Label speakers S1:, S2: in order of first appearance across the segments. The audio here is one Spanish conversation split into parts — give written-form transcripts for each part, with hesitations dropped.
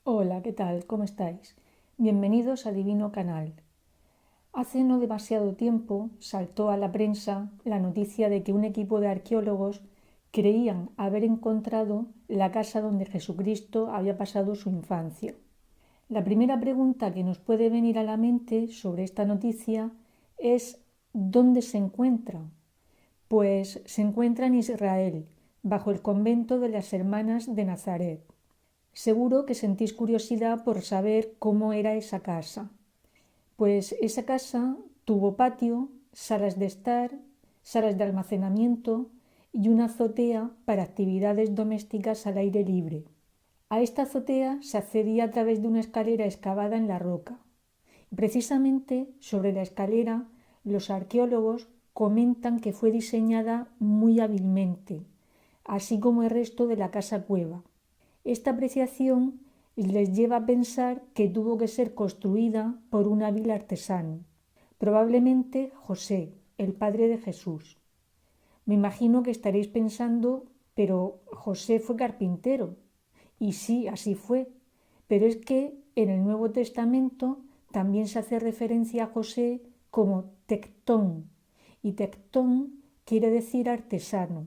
S1: Hola, ¿qué tal? ¿Cómo estáis? Bienvenidos a Divino Canal. Hace no demasiado tiempo saltó a la prensa la noticia de que un equipo de arqueólogos creían haber encontrado la casa donde Jesucristo había pasado su infancia. La primera pregunta que nos puede venir a la mente sobre esta noticia es ¿dónde se encuentra? Pues se encuentra en Israel, bajo el convento de las Hermanas de Nazaret. Seguro que sentís curiosidad por saber cómo era esa casa. Pues esa casa tuvo patio, salas de estar, salas de almacenamiento y una azotea para actividades domésticas al aire libre. A esta azotea se accedía a través de una escalera excavada en la roca. Precisamente sobre la escalera, los arqueólogos comentan que fue diseñada muy hábilmente, así como el resto de la casa cueva. Esta apreciación les lleva a pensar que tuvo que ser construida por un hábil artesano, probablemente José, el padre de Jesús. Me imagino que estaréis pensando, pero José fue carpintero. Y sí, así fue. Pero es que en el Nuevo Testamento también se hace referencia a José como tectón. Y tectón quiere decir artesano.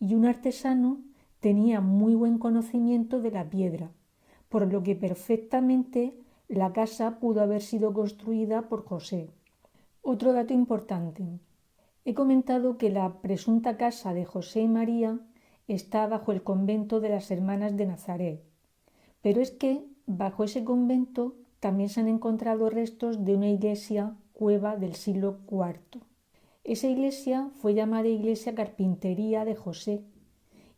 S1: Y un artesano tenía muy buen conocimiento de la piedra, por lo que perfectamente la casa pudo haber sido construida por José. Otro dato importante. He comentado que la presunta casa de José y María está bajo el convento de las Hermanas de Nazaret, pero es que bajo ese convento también se han encontrado restos de una iglesia cueva del siglo IV. Esa iglesia fue llamada Iglesia Carpintería de José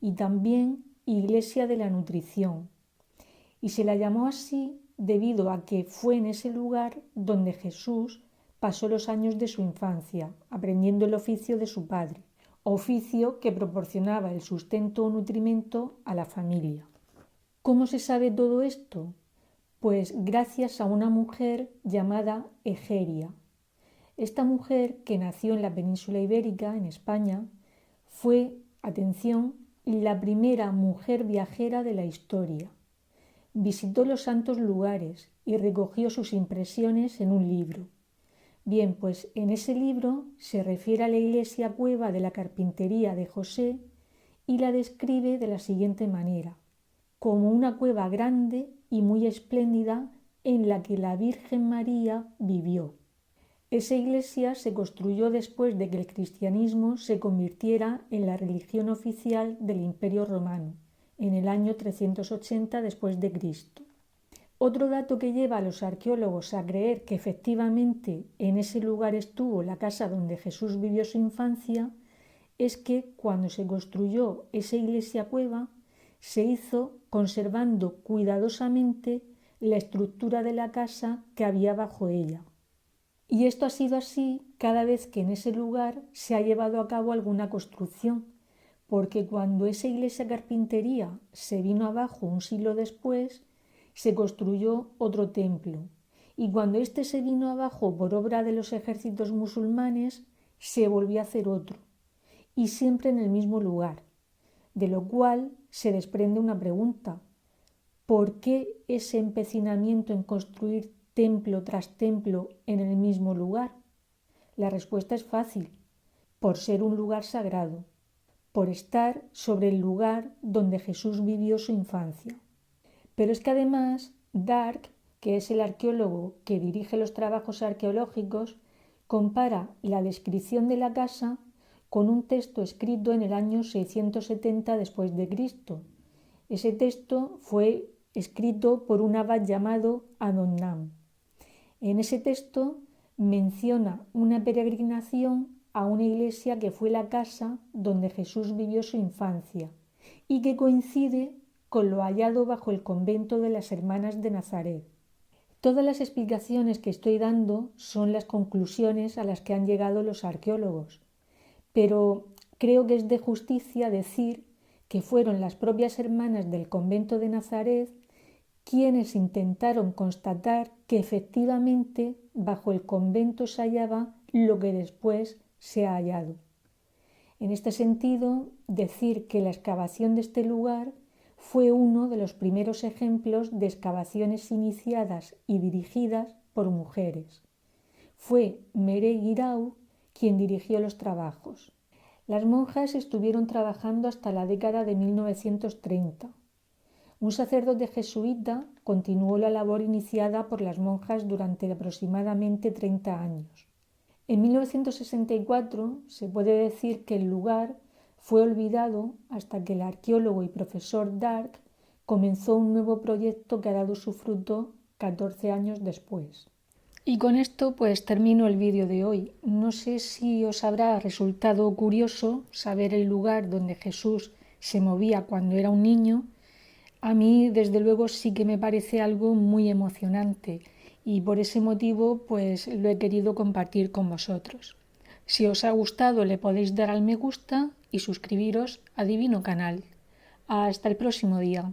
S1: y también Iglesia de la Nutrición, y se la llamó así debido a que fue en ese lugar donde Jesús pasó los años de su infancia, aprendiendo el oficio de su padre, oficio que proporcionaba el sustento o nutrimento a la familia. ¿Cómo se sabe todo esto? Pues gracias a una mujer llamada Egeria. Esta mujer, que nació en la península ibérica, en España, fue, atención, la primera mujer viajera de la historia. Visitó los santos lugares y recogió sus impresiones en un libro. Bien, pues en ese libro se refiere a la iglesia cueva de la carpintería de José y la describe de la siguiente manera: como una cueva grande y muy espléndida en la que la Virgen María vivió. Esa iglesia se construyó después de que el cristianismo se convirtiera en la religión oficial del Imperio Romano, en el año 380 después de Cristo. Otro dato que lleva a los arqueólogos a creer que efectivamente en ese lugar estuvo la casa donde Jesús vivió su infancia es que cuando se construyó esa iglesia cueva se hizo conservando cuidadosamente la estructura de la casa que había bajo ella. Y esto ha sido así cada vez que en ese lugar se ha llevado a cabo alguna construcción, porque cuando esa iglesia carpintería se vino abajo un siglo después, se construyó otro templo. Y cuando éste se vino abajo por obra de los ejércitos musulmanes, se volvió a hacer otro. Y siempre en el mismo lugar. De lo cual se desprende una pregunta: ¿por qué ese empecinamiento en construir templo tras templo en el mismo lugar? La respuesta es fácil: por ser un lugar sagrado, por estar sobre el lugar donde Jesús vivió su infancia. Pero es que además Dark, que es el arqueólogo que dirige los trabajos arqueológicos, compara la descripción de la casa con un texto escrito en el año 670 después de Cristo. Ese texto fue escrito por un abad llamado Adonnam. En ese texto menciona una peregrinación a una iglesia que fue la casa donde Jesús vivió su infancia y que coincide con lo hallado bajo el convento de las Hermanas de Nazaret. Todas las explicaciones que estoy dando son las conclusiones a las que han llegado los arqueólogos, pero creo que es de justicia decir que fueron las propias hermanas del convento de Nazaret quienes intentaron constatar que efectivamente bajo el convento se hallaba lo que después se ha hallado. En este sentido, decir que la excavación de este lugar fue uno de los primeros ejemplos de excavaciones iniciadas y dirigidas por mujeres. Fue Mere Guirao quien dirigió los trabajos. Las monjas estuvieron trabajando hasta la década de 1930. Un sacerdote jesuita continuó la labor iniciada por las monjas durante aproximadamente 30 años. En 1964 se puede decir que el lugar fue olvidado hasta que el arqueólogo y profesor Dark comenzó un nuevo proyecto que ha dado su fruto 14 años después. Y con esto pues termino el vídeo de hoy. No sé si os habrá resultado curioso saber el lugar donde Jesús se movía cuando era un niño. A mí desde luego sí que me parece algo muy emocionante y por ese motivo pues lo he querido compartir con vosotros. Si os ha gustado le podéis dar al me gusta y suscribiros a Divino Canal. Hasta el próximo día.